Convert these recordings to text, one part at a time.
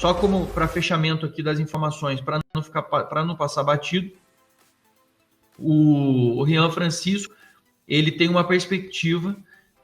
só como para fechamento aqui das informações, para não passar batido, o Rian Francisco, ele tem uma perspectiva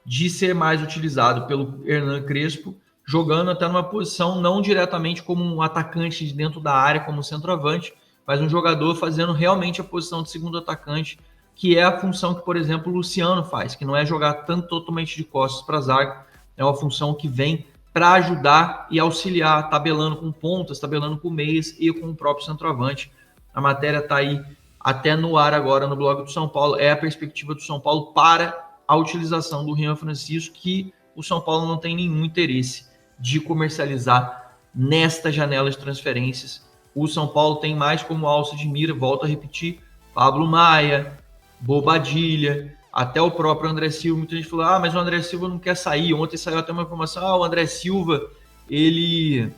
de ser mais utilizado pelo Hernan Crespo, jogando até numa posição não diretamente como um atacante de dentro da área, como centroavante, mas um jogador fazendo realmente a posição de segundo atacante, que é a função que, por exemplo, o Luciano faz, que não é jogar tanto totalmente de costas para a zaga, é uma função que vem para ajudar e auxiliar, tabelando com pontas, tabelando com meias e com o próprio centroavante. A matéria está aí até no ar agora no blog do São Paulo, é a perspectiva do São Paulo para a utilização do Rian Francisco, que o São Paulo não tem nenhum interesse de comercializar nesta janela de transferências. O São Paulo tem mais como alça de mira, volto a repetir, Pablo Maia, Bobadilha, até o próprio André Silva. Muita gente falou, mas o André Silva não quer sair. Ontem saiu até uma informação, o André Silva, ele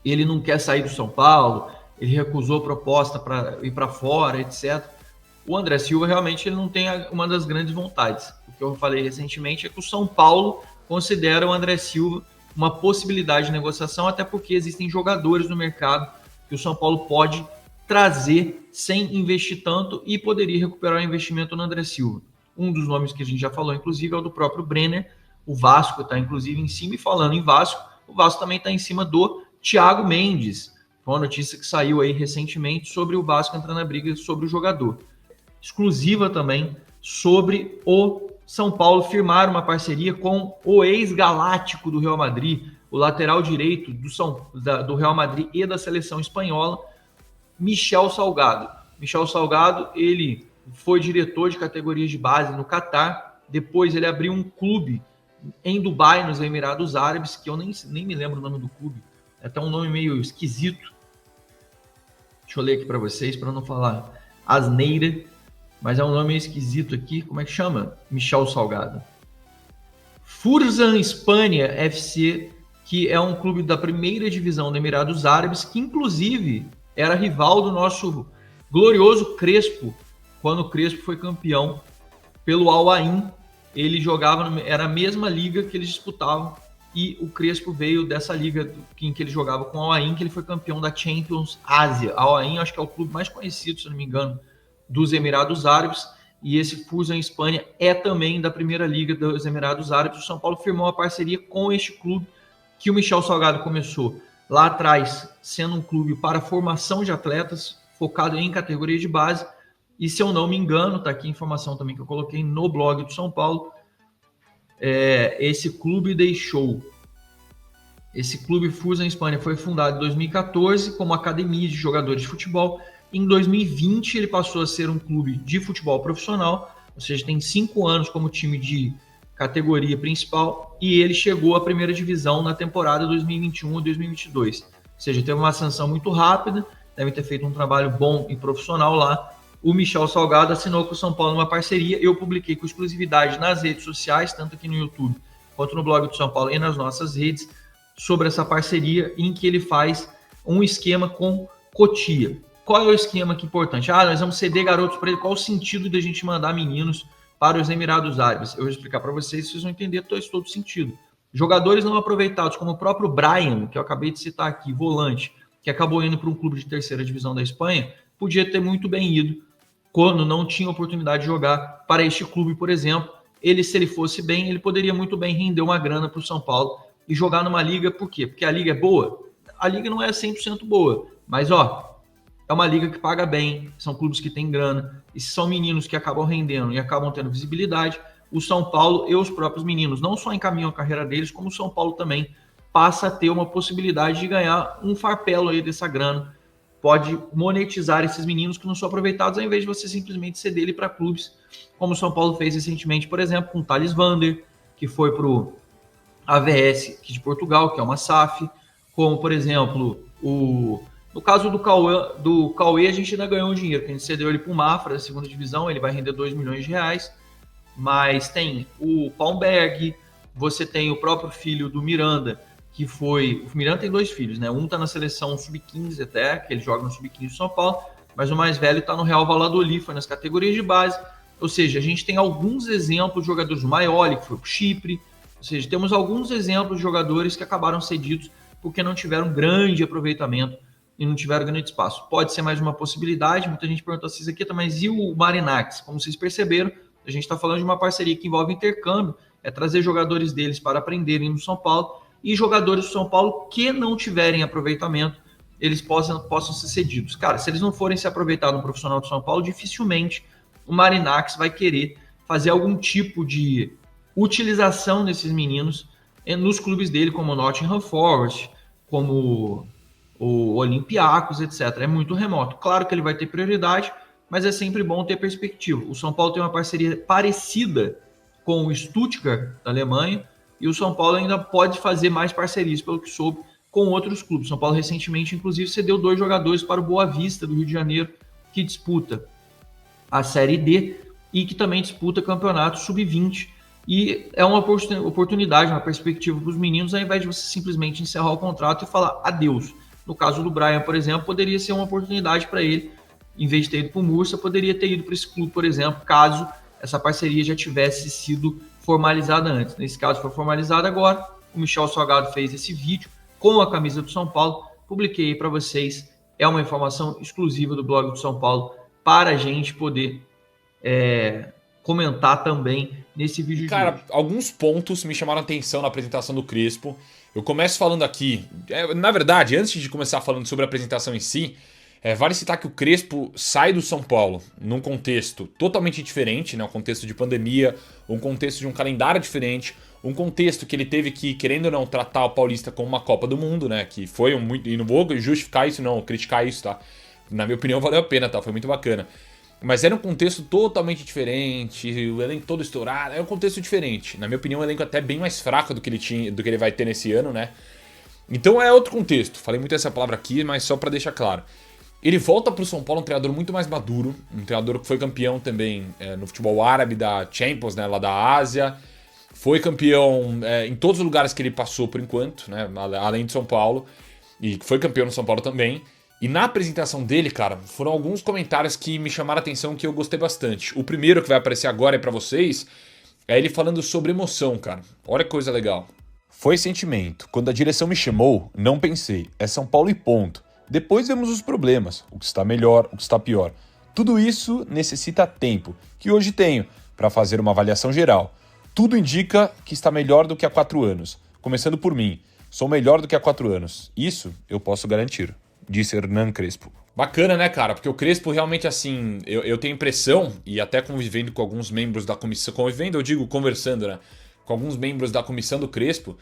não quer sair do São Paulo, ele recusou a proposta para ir para fora, etc. O André Silva realmente ele não tem uma das grandes vontades. O que eu falei recentemente é que o São Paulo considera o André Silva uma possibilidade de negociação, até porque existem jogadores no mercado que o São Paulo pode trazer sem investir tanto e poderia recuperar o investimento no André Silva. Um dos nomes que a gente já falou, inclusive, é o do próprio Brenner. O Vasco está, inclusive, em cima. E falando em Vasco, o Vasco também está em cima do Thiago Mendes. Foi uma notícia que saiu aí recentemente sobre o Vasco entrando na briga sobre o jogador. Exclusiva também sobre o São Paulo firmar uma parceria com o ex-galáctico do Real Madrid, o lateral direito do Real Madrid e da seleção espanhola, Michel Salgado. Michel Salgado, ele foi diretor de categorias de base no Catar, depois ele abriu um clube em Dubai, nos Emirados Árabes, que eu nem me lembro o nome do clube, é até um nome meio esquisito. Deixa eu ler aqui para vocês, para não falar asneira, mas é um nome meio esquisito aqui. Como é que chama? Michel Salgado. Furzan Espanha FC, que é um clube da primeira divisão dos Emirados Árabes, que inclusive era rival do nosso glorioso Crespo, quando o Crespo foi campeão pelo Al Ain. Ele jogava, era a mesma liga que eles disputavam, e o Crespo veio dessa liga em que ele jogava com o Al Ain, que ele foi campeão da Champions Ásia. Al Ain, acho que é o clube mais conhecido, se não me engano, dos Emirados Árabes, e esse Furzan Espanha é também da primeira liga dos Emirados Árabes. O São Paulo firmou uma parceria com este clube, que o Michel Salgado começou lá atrás, sendo um clube para formação de atletas, focado em categoria de base, e se eu não me engano, está aqui a informação também que eu coloquei no blog do São Paulo, esse clube Furzan Espanha foi fundado em 2014 como academia de jogadores de futebol. Em 2020 ele passou a ser um clube de futebol profissional, ou seja, tem 5 anos como time de categoria principal, e ele chegou à primeira divisão na temporada 2021-2022. Ou seja, teve uma ascensão muito rápida, deve ter feito um trabalho bom e profissional lá. O Michel Salgado assinou com o São Paulo uma parceria. Eu publiquei com exclusividade nas redes sociais, tanto aqui no YouTube quanto no blog do São Paulo e nas nossas redes, sobre essa parceria em que ele faz um esquema com Cotia. Qual é o esquema que é importante? Nós vamos ceder garotos para ele. Qual o sentido de a gente mandar meninos para os Emirados Árabes? Eu vou explicar para vocês, vocês vão entender todo sentido. Jogadores não aproveitados, como o próprio Brian, que eu acabei de citar aqui, volante, que acabou indo para um clube de terceira divisão da Espanha, podia ter muito bem ido quando não tinha oportunidade de jogar para este clube, por exemplo. Se ele fosse bem, ele poderia muito bem render uma grana para o São Paulo e jogar numa liga. Por quê? Porque a liga é boa? A liga não é 100% boa, mas é uma liga que paga bem, são clubes que têm grana, e se são meninos que acabam rendendo e acabam tendo visibilidade, o São Paulo e os próprios meninos não só encaminham a carreira deles, como o São Paulo também passa a ter uma possibilidade de ganhar um farpelo aí dessa grana, pode monetizar esses meninos que não são aproveitados, ao invés de você simplesmente ceder ele para clubes, como o São Paulo fez recentemente, por exemplo, com o Thales Vander, que foi para o AVS aqui de Portugal, que é uma SAF, como, por exemplo, no caso do Cauê, a gente ainda ganhou um dinheiro, que a gente cedeu ele para o Mafra, da segunda divisão, ele vai render R$2 milhões, mas tem o Palmberg, você tem o próprio filho do Miranda, que foi... O Miranda tem 2 filhos, né? Um tá na seleção sub-15 até, que ele joga no sub-15 de São Paulo, mas o mais velho tá no Real Valladolid, foi nas categorias de base. Ou seja, a gente tem alguns exemplos de jogadores, o Maioli, que foi pro Chipre, ou seja, temos alguns exemplos de jogadores que acabaram cedidos porque não tiveram grande aproveitamento e não tiveram grande espaço. Pode ser mais uma possibilidade. Muita gente perguntou assim, aqui, mas e o Marinakis? Como vocês perceberam, a gente está falando de uma parceria que envolve intercâmbio, é trazer jogadores deles para aprenderem no São Paulo e jogadores do São Paulo que não tiverem aproveitamento, eles possam ser cedidos. Cara, se eles não forem se aproveitar no profissional do São Paulo, dificilmente o Marinakis vai querer fazer algum tipo de utilização desses meninos nos clubes dele, como o Nottingham Forest, como o Olympiacos, etc. É muito remoto. Claro que ele vai ter prioridade, mas é sempre bom ter perspectiva. O São Paulo tem uma parceria parecida com o Stuttgart, da Alemanha, e o São Paulo ainda pode fazer mais parcerias, pelo que soube, com outros clubes. O São Paulo recentemente, inclusive, cedeu 2 jogadores para o Boa Vista, do Rio de Janeiro, que disputa a Série D e que também disputa campeonato sub-20. E é uma oportunidade, uma perspectiva para os meninos, ao invés de você simplesmente encerrar o contrato e falar adeus. No caso do Brian, por exemplo, poderia ser uma oportunidade para ele, em vez de ter ido para o Mursa, poderia ter ido para esse clube, por exemplo, caso essa parceria já tivesse sido formalizada antes. Nesse caso, foi formalizada agora. O Michel Salgado fez esse vídeo com a camisa do São Paulo. Publiquei aí para vocês. É uma informação exclusiva do blog do São Paulo para a gente poder comentar também nesse vídeo. Cara, alguns pontos me chamaram a atenção na apresentação do Crespo. Eu começo falando aqui... na verdade, antes de começar falando sobre a apresentação em si, vale citar que o Crespo sai do São Paulo num contexto totalmente diferente, né? Um contexto de pandemia, um contexto de um calendário diferente, um contexto que ele teve que, querendo ou não, tratar o Paulista como uma Copa do Mundo, né? Que foi muito... E não vou justificar isso, não, criticar isso, tá? Na minha opinião, valeu a pena, tá? Foi muito bacana. Mas era um contexto totalmente diferente, o elenco todo estourado, era um contexto diferente. Na minha opinião, o elenco até bem mais fraco do que ele vai ter nesse ano, né? Então é outro contexto. Falei muito essa palavra aqui, mas só pra deixar claro. Ele volta pro São Paulo um treinador muito mais maduro, um treinador que foi campeão também no futebol árabe da Champions, né, lá da Ásia. Foi campeão em todos os lugares que ele passou por enquanto, né, além de São Paulo. E foi campeão no São Paulo também. E na apresentação dele, cara, foram alguns comentários que me chamaram a atenção, que eu gostei bastante. O primeiro que vai aparecer agora pra vocês é ele falando sobre emoção, cara. Olha que coisa legal. Foi sentimento. Quando a direção me chamou, não pensei. É São Paulo e ponto. Depois vemos os problemas, o que está melhor, o que está pior. Tudo isso necessita tempo, que hoje tenho, para fazer uma avaliação geral. Tudo indica que está melhor do que há 4 anos. Começando por mim, sou melhor do que há 4 anos. Isso eu posso garantir. Disse Hernan Crespo. Bacana, né, cara? Porque o Crespo realmente, assim, eu tenho a impressão, e até convivendo com alguns membros da comissão, convivendo, eu digo conversando, né, com alguns membros da comissão do Crespo,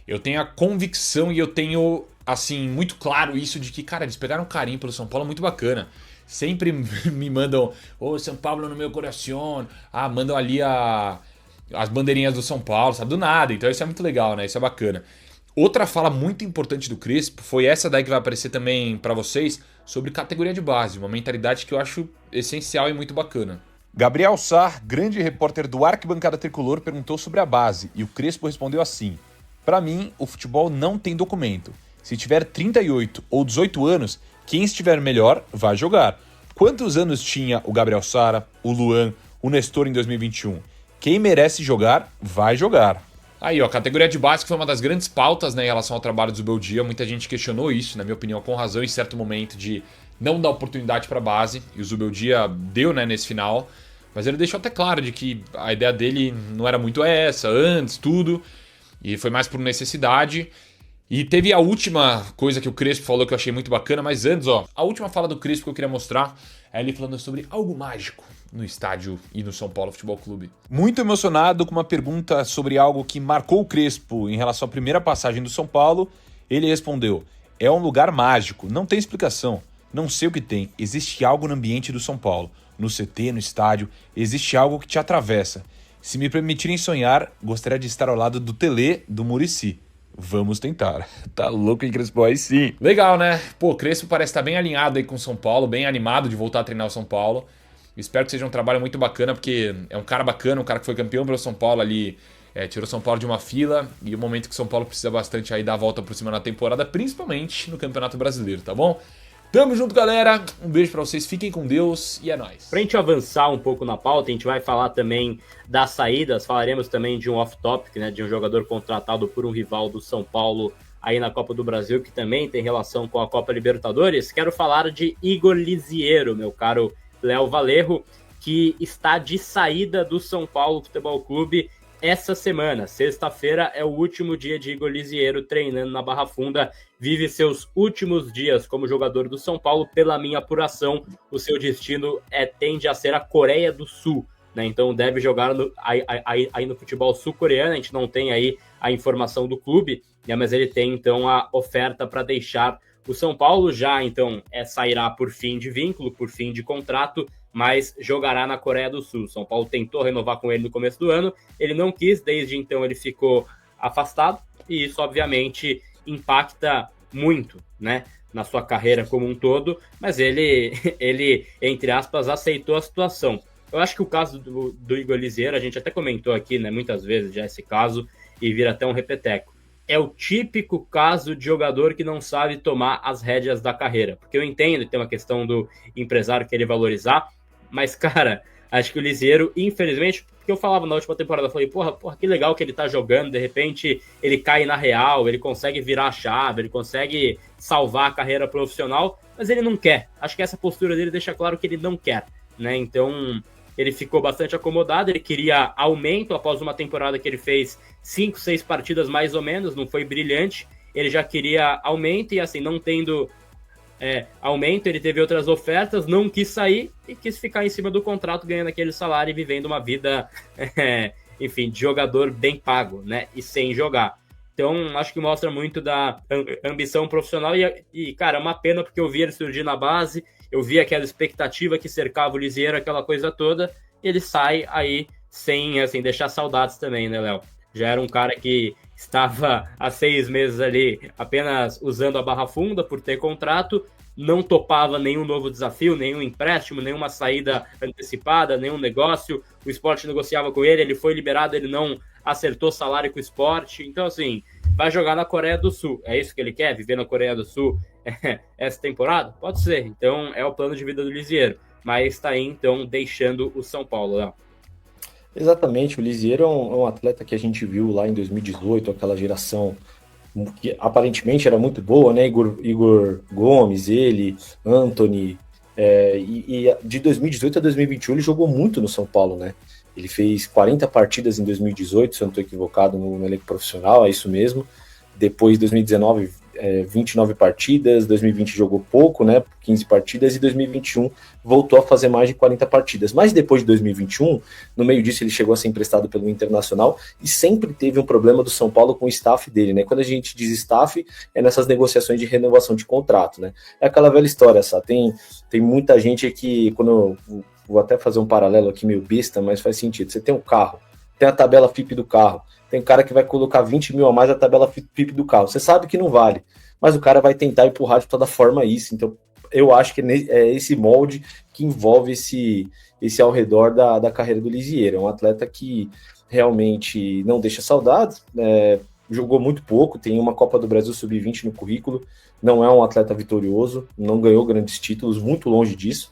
eu tenho a convicção e eu tenho, assim, muito claro isso de que, cara, eles pegaram um carinho pelo São Paulo muito bacana. Sempre me mandam, São Paulo no meu coração, mandam ali as bandeirinhas do São Paulo, sabe, do nada. Então isso é muito legal, né, isso é bacana. Outra fala muito importante do Crespo foi essa daí que vai aparecer também pra vocês, sobre categoria de base, uma mentalidade que eu acho essencial e muito bacana. Gabriel Sar, grande repórter do Arquibancada Tricolor, perguntou sobre a base e o Crespo respondeu assim: pra mim, o futebol não tem documento. Se tiver 38 ou 18 anos, quem estiver melhor vai jogar. Quantos anos tinha o Gabriel Sara, o Luan, o Nestor em 2021? Quem merece jogar, vai jogar. Aí, ó, a categoria de base que foi uma das grandes pautas, né, em relação ao trabalho do Zubeldia. Muita gente questionou isso, na minha opinião, com razão, em certo momento, de não dar oportunidade para a base. E o Zubeldia deu, né, nesse final. Mas ele deixou até claro de que a ideia dele não era muito essa, antes, tudo. E foi mais por necessidade. E teve a última coisa que o Crespo falou que eu achei muito bacana. Mas antes, ó, a última fala do Crespo que eu queria mostrar é ele falando sobre algo mágico no estádio e no São Paulo Futebol Clube. Muito emocionado com uma pergunta sobre algo que marcou o Crespo em relação à primeira passagem do São Paulo, ele respondeu: é um lugar mágico, não tem explicação, não sei o que tem, existe algo no ambiente do São Paulo, no CT, no estádio, existe algo que te atravessa. Se me permitirem sonhar, gostaria de estar ao lado do Tele, do Muricy. Vamos tentar. Tá louco, hein, Crespo? Aí sim. Legal, né? Pô, o Crespo parece estar bem alinhado aí com o São Paulo, bem animado de voltar a treinar o São Paulo. Espero que seja um trabalho muito bacana, porque é um cara bacana, um cara que foi campeão pelo São Paulo ali, tirou São Paulo de uma fila, e o momento que o São Paulo precisa bastante aí dar a volta por cima na temporada, principalmente no Campeonato Brasileiro, tá bom? Tamo junto, galera. Um beijo pra vocês, fiquem com Deus e é nóis. Pra gente avançar um pouco na pauta, a gente vai falar também das saídas, falaremos também de um off-topic, né, de um jogador contratado por um rival do São Paulo aí na Copa do Brasil, que também tem relação com a Copa Libertadores, quero falar de Igor Lisiero, meu caro Léo Valerro, que está de saída do São Paulo Futebol Clube essa semana. Sexta-feira é o último dia de Igor Lisiero treinando na Barra Funda, vive seus últimos dias como jogador do São Paulo. Pela minha apuração, o seu destino tende a ser a Coreia do Sul, né? Então deve jogar aí no futebol sul-coreano. A gente não tem aí a informação do clube, né? Mas ele tem então a oferta para deixar o São Paulo. Já então sairá por fim de vínculo, por fim de contrato, mas jogará na Coreia do Sul. São Paulo tentou renovar com ele no começo do ano, ele não quis, desde então ele ficou afastado, e isso obviamente impacta muito, né, na sua carreira como um todo, mas ele entre aspas, aceitou a situação. Eu acho que o caso do Igor Lisiero, a gente até comentou aqui, né, muitas vezes já esse caso, e vira até um repeteco. É o típico caso de jogador que não sabe tomar as rédeas da carreira, porque eu entendo que tem uma questão do empresário querer valorizar, mas, cara, acho que o Lisiero, infelizmente, porque eu falava na última temporada, eu falei, porra, que legal que ele tá jogando, de repente ele cai na real, ele consegue virar a chave, ele consegue salvar a carreira profissional, mas ele não quer. Acho que essa postura dele deixa claro que ele não quer, né? Então, ele ficou bastante acomodado, ele queria aumento após uma temporada que ele fez 5, 6 partidas mais ou menos, não foi brilhante, ele já queria aumento, e assim, não tendo aumento, ele teve outras ofertas, não quis sair e quis ficar em cima do contrato, ganhando aquele salário e vivendo uma vida, enfim, de jogador bem pago, né, e sem jogar. Então, acho que mostra muito da ambição profissional e, cara, é uma pena, porque eu vi ele surgir na base, eu vi aquela expectativa que cercava o Lisiero, aquela coisa toda, e ele sai aí sem, assim, deixar saudades também, né, Léo? Já era um cara que estava há 6 meses ali apenas usando a Barra Funda por ter contrato, não topava nenhum novo desafio, nenhum empréstimo, nenhuma saída antecipada, nenhum negócio. O Sport negociava com ele foi liberado, ele não acertou salário com o Sport. Então, assim, vai jogar na Coreia do Sul. É isso que ele quer? Viver na Coreia do Sul essa temporada? Pode ser. Então, é o plano de vida do Lisiero. Mas está aí, então, deixando o São Paulo, né? Exatamente, o Lisiero é um atleta que a gente viu lá em 2018, aquela geração que aparentemente era muito boa, né? Igor Gomes, ele, Antony, e de 2018 a 2021 ele jogou muito no São Paulo, né? Ele fez 40 partidas em 2018, se eu não estou equivocado, no elenco profissional, é isso mesmo. Depois, 2019, 29 partidas, 2020 jogou pouco, né, 15 partidas, e 2021 voltou a fazer mais de 40 partidas. Mas depois de 2021, no meio disso ele chegou a ser emprestado pelo Internacional e sempre teve um problema do São Paulo com o staff dele, né? Quando a gente diz staff, é nessas negociações de renovação de contrato, né? É aquela velha história, sabe? Tem muita gente que, quando eu vou até fazer um paralelo aqui meio besta, mas faz sentido. Você tem um carro, tem a tabela FIP do carro, tem cara que vai colocar 20 mil a mais na tabela FIP do carro. Você sabe que não vale, mas o cara vai tentar empurrar de toda forma isso. Então, eu acho que é esse molde que envolve esse ao redor da carreira do Lisiero. É um atleta que realmente não deixa saudades, jogou muito pouco, tem uma Copa do Brasil Sub-20 no currículo, não é um atleta vitorioso, não ganhou grandes títulos, muito longe disso.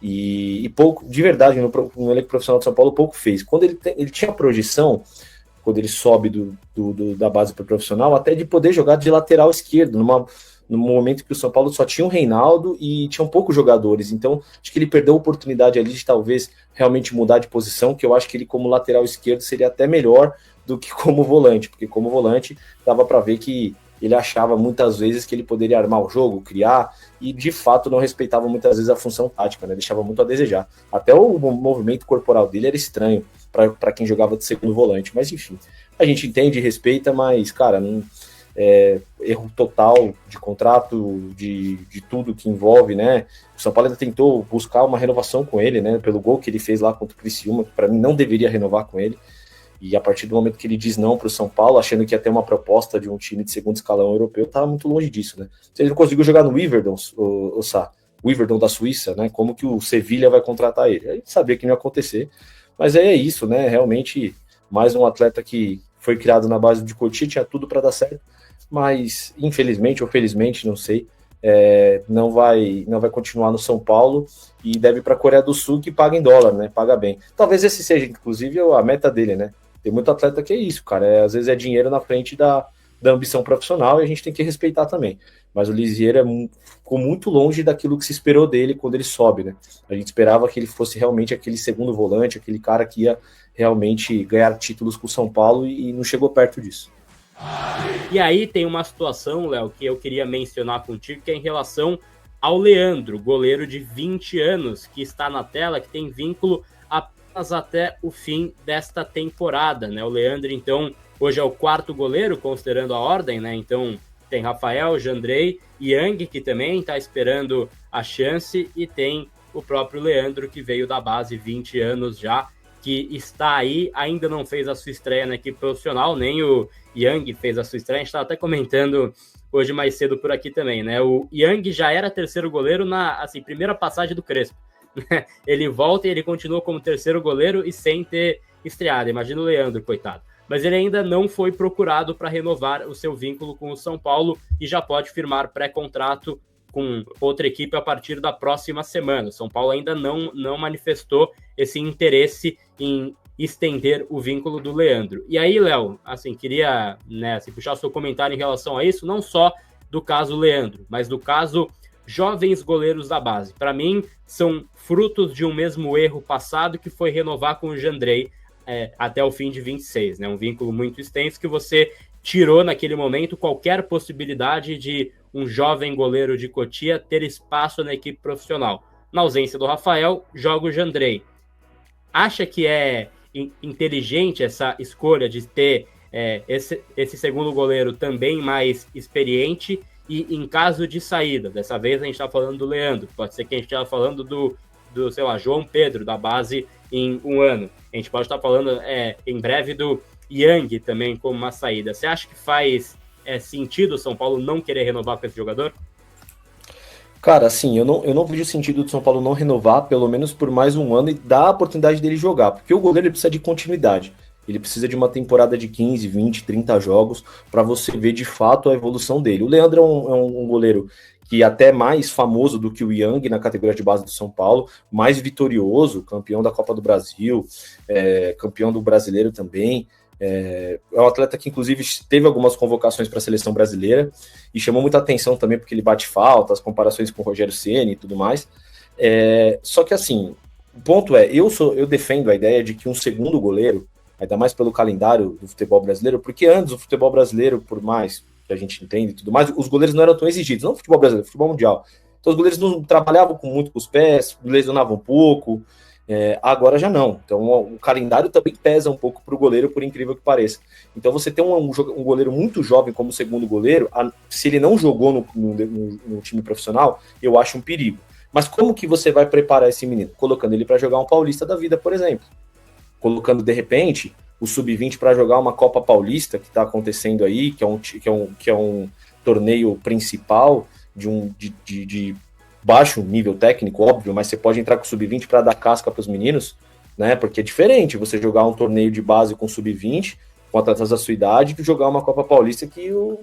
E pouco, de verdade, no elenco profissional de São Paulo, pouco fez. Quando ele tinha projeção, quando ele sobe da base para o profissional, até de poder jogar de lateral esquerdo, no momento que o São Paulo só tinha o Reinaldo e tinham poucos jogadores. Então, acho que ele perdeu a oportunidade ali de talvez realmente mudar de posição, que eu acho que ele como lateral esquerdo seria até melhor do que como volante, porque como volante dava para ver que ele achava muitas vezes que ele poderia armar o jogo, criar, e de fato não respeitava muitas vezes a função tática, né? Deixava muito a desejar. Até o movimento corporal dele era estranho para quem jogava de segundo volante, mas enfim, a gente entende e respeita, mas, cara, erro total de contrato, de tudo que envolve, né? O São Paulo ainda tentou buscar uma renovação com ele, né? Pelo gol que ele fez lá contra o Criciúma, que para mim não deveria renovar com ele. E a partir do momento que ele diz não para o São Paulo, achando que ia ter uma proposta de um time de segundo escalão europeu, estava muito longe disso, né? Se ele não conseguiu jogar no Wiverdon, o Wiverdon da Suíça, né? Como que o Sevilha vai contratar ele? Aí sabia que não ia acontecer, mas é isso, né? Realmente, mais um atleta que foi criado na base de Cotia, tinha tudo para dar certo, mas infelizmente ou felizmente, não sei, não vai continuar no São Paulo e deve ir para a Coreia do Sul, que paga em dólar, né? Paga bem. Talvez esse seja, inclusive, a meta dele, né? Tem muito atleta que é isso, cara. Às vezes é dinheiro na frente da da ambição profissional e a gente tem que respeitar também. Mas o Lisieiro ficou muito longe daquilo que se esperou dele quando ele sobe, né? A gente esperava que ele fosse realmente aquele segundo volante, aquele cara que ia realmente ganhar títulos com o São Paulo e não chegou perto disso. E aí tem uma situação, Léo, que eu queria mencionar contigo, que é em relação ao Leandro, goleiro de 20 anos, que está na tela, que tem vínculo apenas até o fim desta temporada, né? O Leandro, então, hoje é o 4º goleiro, considerando a ordem, né? Então, tem Rafael, Jandrei, Yang, que também está esperando a chance, e tem o próprio Leandro, que veio da base, 20 anos já, que está aí, ainda não fez a sua estreia na equipe profissional, nem o Yang fez a sua estreia. A gente estava até comentando hoje mais cedo por aqui também, né? O Yang já era 3º goleiro na primeira passagem do Crespo. Ele volta e ele continua como 3º goleiro e sem ter estreado. Imagina o Leandro, coitado. Mas ele ainda não foi procurado para renovar o seu vínculo com o São Paulo e já pode firmar pré-contrato com outra equipe a partir da próxima semana. O São Paulo ainda não manifestou esse interesse em estender o vínculo do Leandro. E aí, Léo, queria puxar o seu comentário em relação a isso, não só do caso Leandro, mas do caso jovens goleiros da base. Para mim, são frutos de um mesmo erro passado, que foi renovar com o Jandrei até o fim de 26, né? Um vínculo muito extenso que você tirou naquele momento qualquer possibilidade de um jovem goleiro de Cotia ter espaço na equipe profissional. Na ausência do Rafael, joga o Jandrei. Acha que é inteligente essa escolha de ter esse segundo goleiro também mais experiente? E em caso de saída, dessa vez a gente está falando do Leandro, pode ser que a gente esteja falando do João Pedro, da base, em um ano. A gente pode estar falando em breve do Yang também como uma saída. Você acha que faz sentido o São Paulo não querer renovar com esse jogador? Cara, assim, eu não vejo sentido do São Paulo não renovar, pelo menos por mais um ano, e dar a oportunidade dele jogar, porque o goleiro ele precisa de continuidade. Ele precisa de uma temporada de 15, 20, 30 jogos para você ver de fato a evolução dele. O Leandro é um goleiro que é até mais famoso do que o Yang na categoria de base do São Paulo, mais vitorioso, campeão da Copa do Brasil, campeão do Brasileiro também. É um atleta que, inclusive, teve algumas convocações para a seleção brasileira e chamou muita atenção também porque ele bate falta, as comparações com o Rogério Ceni e tudo mais. Só que, assim, o ponto eu defendo a ideia de que um segundo goleiro, ainda mais pelo calendário do futebol brasileiro, porque antes o futebol brasileiro, por mais que a gente entenda e tudo mais, os goleiros não eram tão exigidos, não no futebol brasileiro, no futebol mundial. Então os goleiros não trabalhavam muito com os pés, lesionavam um pouco, agora já não. Então o calendário também pesa um pouco para o goleiro, por incrível que pareça. Então você ter um goleiro muito jovem como segundo goleiro, se ele não jogou no time profissional, eu acho um perigo. Mas como que você vai preparar esse menino? Colocando ele para jogar um Paulista da vida, por exemplo. Colocando, de repente, o Sub-20 para jogar uma Copa Paulista que está acontecendo aí, que é um torneio principal de baixo nível técnico, óbvio, mas você pode entrar com o Sub-20 para dar casca para os meninos, né? Porque é diferente você jogar um torneio de base com Sub-20, com atletas da sua idade, que jogar uma Copa Paulista que o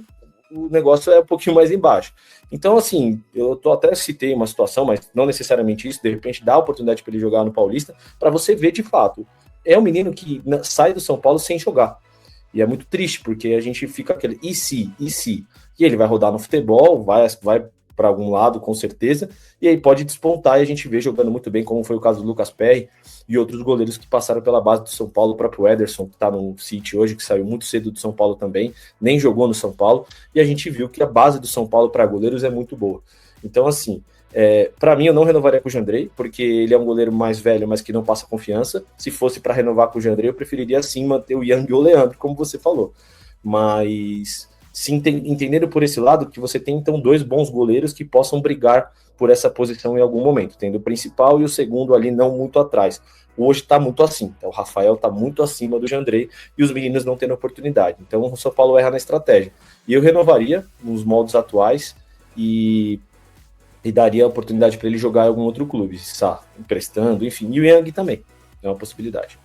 negócio é um pouquinho mais embaixo. Então, assim, eu até citei uma situação, mas não necessariamente isso, de repente dá a oportunidade para ele jogar no Paulista, para você ver de fato. É um menino que sai do São Paulo sem jogar. E é muito triste, porque a gente fica aquele e se? E ele vai rodar no futebol, vai para algum lado, com certeza, e aí pode despontar, e a gente vê jogando muito bem, como foi o caso do Lucas Perry e outros goleiros que passaram pela base do São Paulo, o próprio Ederson, que está no City hoje, que saiu muito cedo do São Paulo também, nem jogou no São Paulo, e a gente viu que a base do São Paulo para goleiros é muito boa. Então, assim, para mim eu não renovaria com o Jandrei, porque ele é um goleiro mais velho, mas que não passa confiança. Se fosse para renovar com o Jandrei, eu preferiria sim manter o Yang ou o Leandro, como você falou. Mas se entendendo por esse lado, que você tem então 2 bons goleiros que possam brigar por essa posição em algum momento, tendo o principal e o segundo ali não muito atrás. Hoje está muito assim, o Rafael está muito acima do Jandrei e os meninos não tendo oportunidade. Então o São Paulo erra na estratégia. E eu renovaria nos moldes atuais e daria a oportunidade para ele jogar em algum outro clube, emprestando, enfim. E o Yang também, é uma possibilidade.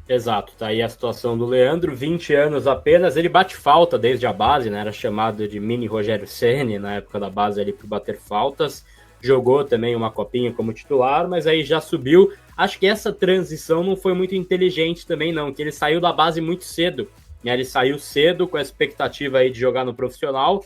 Exato, tá aí a situação do Leandro, 20 anos apenas, ele bate falta desde a base, né, era chamado de mini Rogério Ceni na época da base ali por bater faltas, jogou também uma copinha como titular, mas aí já subiu. Acho que essa transição não foi muito inteligente também não, que ele saiu da base muito cedo, né? Ele saiu cedo com a expectativa aí de jogar no profissional,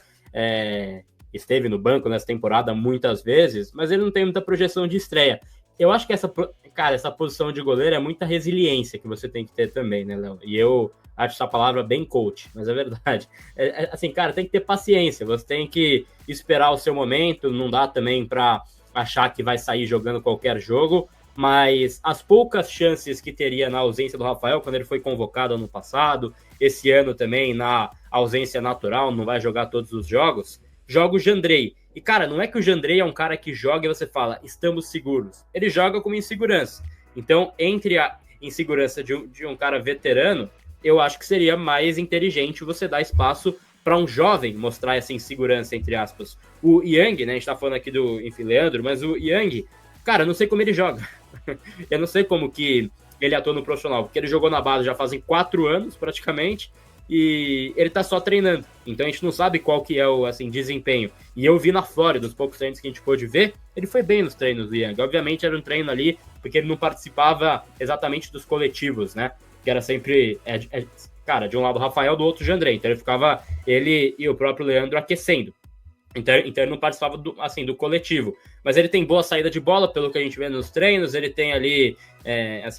esteve no banco nessa temporada muitas vezes, mas ele não tem muita projeção de estreia. Eu acho que essa posição de goleiro é muita resiliência que você tem que ter também, né, Léo? E eu acho essa palavra bem coach, mas é verdade. Assim, cara, tem que ter paciência, você tem que esperar o seu momento, não dá também para achar que vai sair jogando qualquer jogo, mas as poucas chances que teria na ausência do Rafael, quando ele foi convocado ano passado, esse ano também na ausência natural, não vai jogar todos os jogos, joga o Jandrei. E, cara, não é que o Jandrei é um cara que joga e você fala, estamos seguros. Ele joga com insegurança. Então, entre a insegurança de um cara veterano, eu acho que seria mais inteligente você dar espaço para um jovem mostrar essa insegurança, entre aspas. O Yang, né, a gente tá falando aqui do, enfim, Leandro, mas o Yang, cara, eu não sei como ele joga. Eu não sei como que ele atua no profissional, porque ele jogou na base já fazem 4 anos, praticamente, e ele tá só treinando. Então a gente não sabe qual que é o desempenho. E eu vi na Flórida, dos poucos treinos que a gente pôde ver, ele foi bem nos treinos do Yang. Obviamente era um treino ali, porque ele não participava exatamente dos coletivos, né? Que era sempre, cara, de um lado o Rafael, do outro o Jandrei. Então ele e o próprio Leandro aquecendo. Então ele não participava do coletivo. Mas ele tem boa saída de bola, pelo que a gente vê nos treinos. Ele tem ali,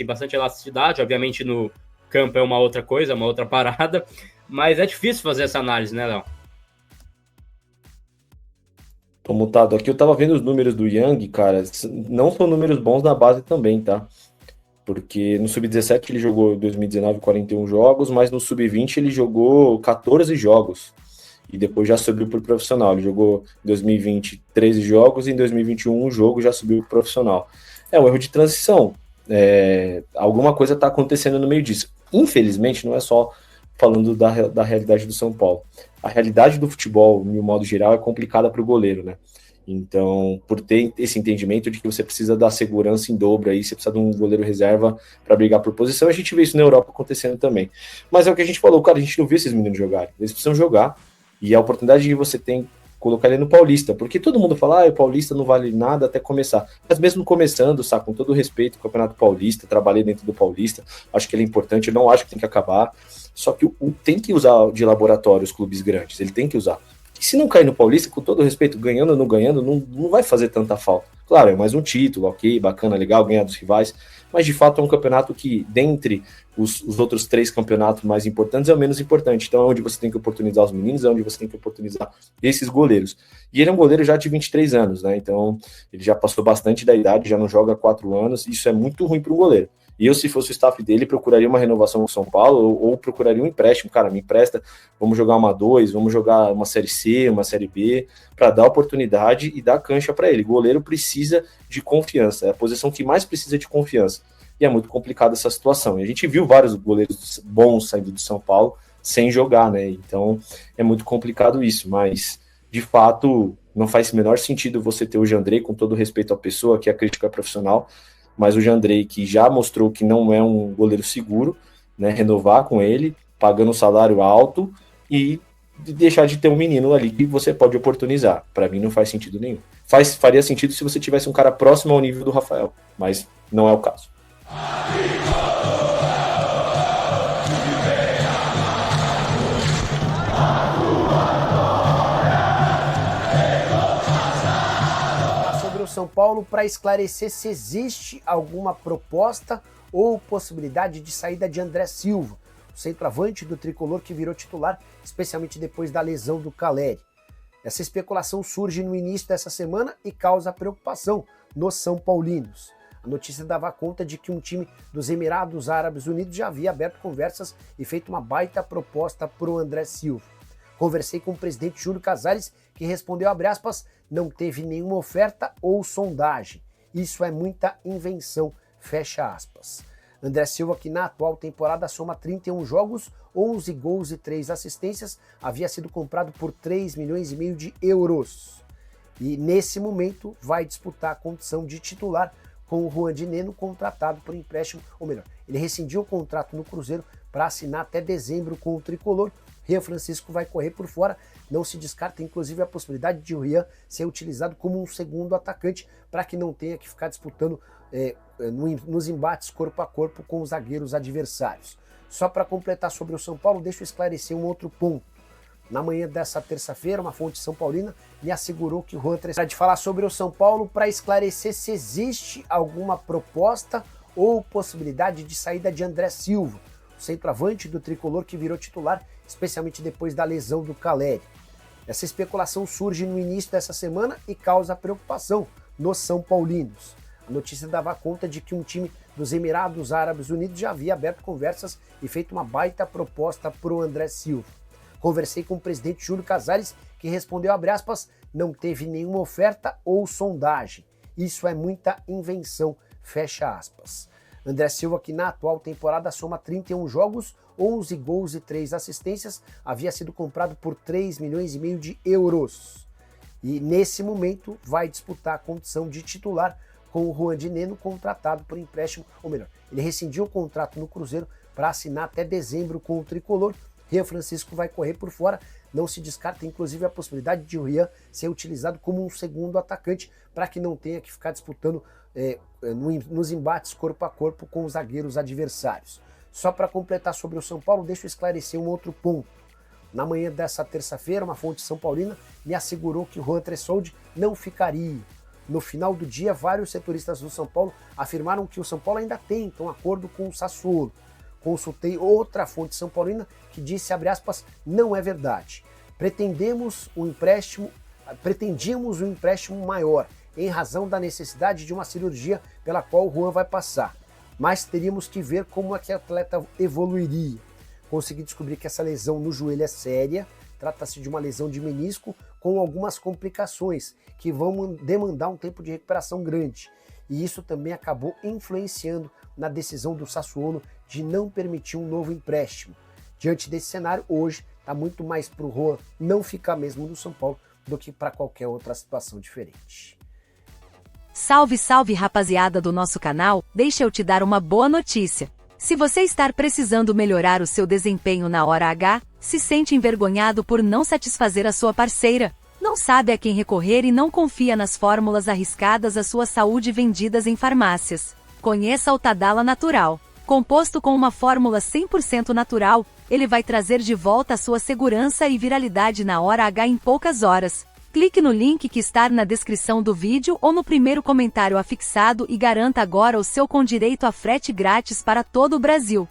bastante elasticidade. Obviamente no campo é uma outra coisa, uma outra parada. Mas é difícil fazer essa análise, né, Léo? Tô mutado aqui, eu tava vendo os números do Yang, cara, não são números bons na base também, tá? Porque no Sub-17 ele jogou em 2019 41 jogos, mas no Sub-20 ele jogou 14 jogos. E depois já subiu pro profissional. Ele jogou em 2020 13 jogos e em 2021 um jogo já subiu pro profissional. É um erro de transição. Alguma coisa tá acontecendo no meio disso. Infelizmente, não é só falando da realidade do São Paulo. A realidade do futebol, no modo geral, é complicada para o goleiro, né? Então, por ter esse entendimento de que você precisa dar segurança em dobro aí, você precisa de um goleiro reserva para brigar por posição, a gente vê isso na Europa acontecendo também. Mas é o que a gente falou, cara, a gente não vê esses meninos jogarem, eles precisam jogar, e a oportunidade que você tem, colocar ele no Paulista, porque todo mundo fala, o Paulista não vale nada até começar, mas mesmo começando, sabe, com todo o respeito, o Campeonato Paulista, trabalhei dentro do Paulista, acho que ele é importante, eu não acho que tem que acabar, só que tem que usar de laboratório os clubes grandes, ele tem que usar. E se não cair no Paulista, com todo respeito, ganhando ou não ganhando, não vai fazer tanta falta. Claro, é mais um título, ok, bacana, legal, ganhar dos rivais, mas de fato é um campeonato que, dentre os outros 3 campeonatos mais importantes, é o menos importante. Então é onde você tem que oportunizar os meninos, é onde você tem que oportunizar esses goleiros. E ele é um goleiro já de 23 anos, né? Então ele já passou bastante da idade, já não joga há 4 anos, isso é muito ruim para um goleiro. E eu, se fosse o staff dele, procuraria uma renovação com o São Paulo ou procuraria um empréstimo. Cara, me empresta, vamos jogar uma 2, vamos jogar uma Série C, uma Série B, para dar oportunidade e dar cancha para ele. O goleiro precisa de confiança, é a posição que mais precisa de confiança. E é muito complicada essa situação. E a gente viu vários goleiros bons saindo do São Paulo sem jogar, né? Então é muito complicado isso, mas de fato não faz o menor sentido você ter o Jandrei, com todo respeito à pessoa, que a crítica é profissional, mas o Jandrei, que já mostrou que não é um goleiro seguro, né, renovar com ele, pagando um salário alto e deixar de ter um menino ali que você pode oportunizar. Para mim não faz sentido nenhum. Faria sentido se você tivesse um cara próximo ao nível do Rafael, mas não é o caso. São Paulo para esclarecer se existe alguma proposta ou possibilidade de saída de André Silva, o centroavante do tricolor que virou titular, especialmente depois da lesão do Caleri. Essa especulação surge no início dessa semana e causa preocupação nos São Paulinos. A notícia dava conta de que um time dos Emirados Árabes Unidos já havia aberto conversas e feito uma baita proposta para o André Silva. Conversei com o presidente Júlio Casares, que respondeu, abre aspas, não teve nenhuma oferta ou sondagem. Isso é muita invenção, fecha aspas. André Silva, que na atual temporada soma 31 jogos, 11 gols e 3 assistências, havia sido comprado por 3,5 milhões de euros. E nesse momento vai disputar a condição de titular com o Juan de Neno, contratado por empréstimo, ou melhor, ele rescindiu o contrato no Cruzeiro para assinar até dezembro com o tricolor. Rian Francisco vai correr por fora, não se descarta inclusive a possibilidade de o Rian ser utilizado como um segundo atacante para que não tenha que ficar disputando nos embates corpo a corpo com os zagueiros adversários. Só para completar sobre o São Paulo, deixa eu esclarecer um outro ponto. Na manhã dessa terça-feira, uma fonte são paulina me assegurou que o Juan Tres de falar sobre o São Paulo para esclarecer se existe alguma proposta ou possibilidade de saída de André Silva, o centroavante do tricolor que virou titular, especialmente depois da lesão do Caleri. Essa especulação surge no início dessa semana e causa preocupação nos São Paulinos. A notícia dava conta de que um time dos Emirados Árabes Unidos já havia aberto conversas e feito uma baita proposta para o André Silva. Conversei com o presidente Júlio Casares, que respondeu, abre aspas, não teve nenhuma oferta ou sondagem. Isso é muita invenção, fecha aspas. André Silva, que na atual temporada soma 31 jogos, 11 gols e 3 assistências, havia sido comprado por 3,5 milhões de euros. E nesse momento vai disputar a condição de titular com o Juan de Neno, contratado por empréstimo, ou melhor, ele rescindiu o contrato no Cruzeiro para assinar até dezembro com o tricolor. Rian Francisco vai correr por fora, não se descarta inclusive a possibilidade de o Rian ser utilizado como um segundo atacante para que não tenha que ficar disputando nos embates corpo a corpo com os zagueiros adversários. Só para completar sobre o São Paulo, deixa eu esclarecer um outro ponto. Na manhã dessa terça-feira, uma fonte são paulina me assegurou que o Juan Tressoldi não ficaria. No final do dia, vários setoristas do São Paulo afirmaram que o São Paulo ainda tenta um acordo com o Sassuolo. Consultei outra fonte são paulina que disse, abre aspas, não é verdade. Pretendíamos um empréstimo maior, em razão da necessidade de uma cirurgia pela qual o Juan vai passar. Mas teríamos que ver como é que o atleta evoluiria. Consegui descobrir que essa lesão no joelho é séria, trata-se de uma lesão de menisco com algumas complicações que vão demandar um tempo de recuperação grande. E isso também acabou influenciando na decisão do Sassuolo de não permitir um novo empréstimo. Diante desse cenário, hoje está muito mais para o Juan não ficar mesmo no São Paulo do que para qualquer outra situação diferente. Salve, salve rapaziada do nosso canal, deixa eu te dar uma boa notícia. Se você está precisando melhorar o seu desempenho na hora H, se sente envergonhado por não satisfazer a sua parceira, não sabe a quem recorrer e não confia nas fórmulas arriscadas à sua saúde vendidas em farmácias, conheça o Tadala Natural. Composto com uma fórmula 100% natural, ele vai trazer de volta a sua segurança e viralidade na hora H em poucas horas. Clique no link que está na descrição do vídeo ou no primeiro comentário afixado e garanta agora o seu com direito a frete grátis para todo o Brasil.